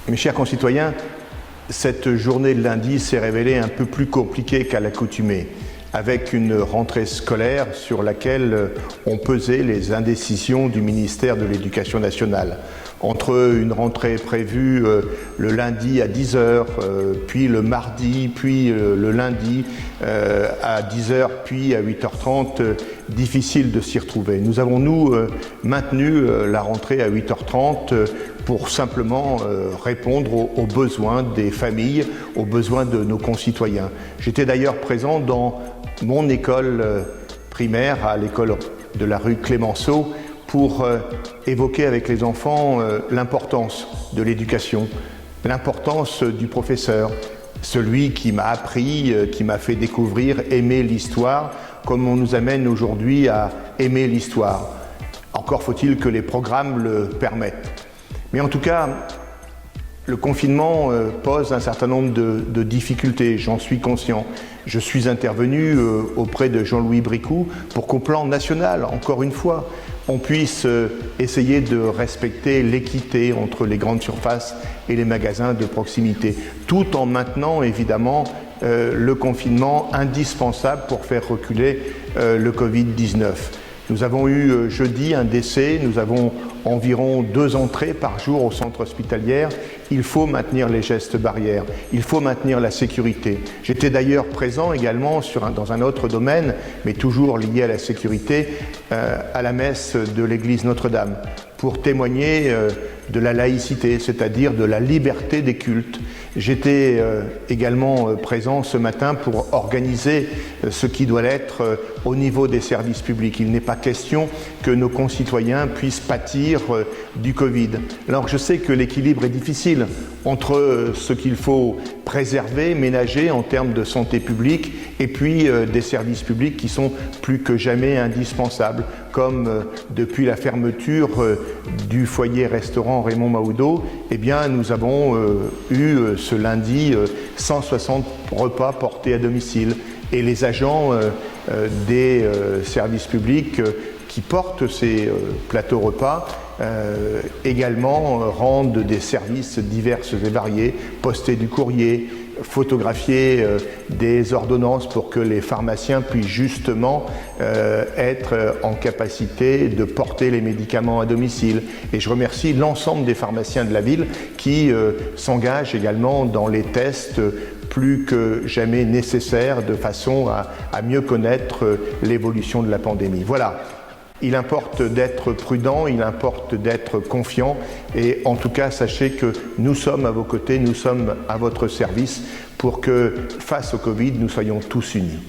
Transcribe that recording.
Mes chers concitoyens, cette journée de lundi s'est révélée un peu plus compliquée qu'à l'accoutumée, avec une rentrée scolaire sur laquelle ont pesé les indécisions du ministère de l'Éducation nationale. Entre une rentrée prévue le lundi à 10h, puis le mardi, puis le lundi à 10h, puis à 8h30, difficile de s'y retrouver. Nous avons, nous, maintenu la rentrée à 8h30 pour simplement répondre aux besoins des familles, aux besoins de nos concitoyens. J'étais d'ailleurs présent dans mon école primaire, à l'école de la rue Clémenceau, pour évoquer avec les enfants l'importance de l'éducation, l'importance du professeur, celui qui m'a appris, qui m'a fait découvrir, aimer l'histoire, comme on nous amène aujourd'hui à aimer l'histoire. Encore faut-il que les programmes le permettent. Mais en tout cas, le confinement pose un certain nombre de difficultés, j'en suis conscient. Je suis intervenu auprès de Jean-Louis Bricout pour qu'au plan national, encore une fois, on puisse essayer de respecter l'équité entre les grandes surfaces et les magasins de proximité, tout en maintenant évidemment le confinement indispensable pour faire reculer le Covid-19. Nous avons eu jeudi un décès, nous avons environ 2 entrées par jour au centre hospitalier. Il faut maintenir les gestes barrières, il faut maintenir la sécurité. J'étais d'ailleurs présent également dans un autre domaine, mais toujours lié à la sécurité, à la messe de l'église Notre-Dame, pour témoigner de la laïcité, c'est-à-dire de la liberté des cultes. J'étais également présent ce matin pour organiser ce qui doit l'être au niveau des services publics. Il n'est pas question que nos concitoyens puissent pâtir du Covid. Alors je sais que l'équilibre est difficile entre ce qu'il faut préserver, ménager en termes de santé publique et puis des services publics qui sont plus que jamais indispensables, comme depuis la fermeture du foyer-restaurant Raymond Mahoudeau, eh bien nous avons eu ce lundi 160 repas portés à domicile et les agents des services publics qui portent ces plateaux repas également rendent des services divers et variés, poster du courrier, photographier des ordonnances pour que les pharmaciens puissent justement être en capacité de porter les médicaments à domicile. Et je remercie l'ensemble des pharmaciens de la ville qui s'engagent également dans les tests plus que jamais nécessaires de façon à mieux connaître l'évolution de la pandémie. Voilà. Il importe d'être prudent, il importe d'être confiant et en tout cas, sachez que nous sommes à vos côtés, nous sommes à votre service pour que face au Covid, nous soyons tous unis.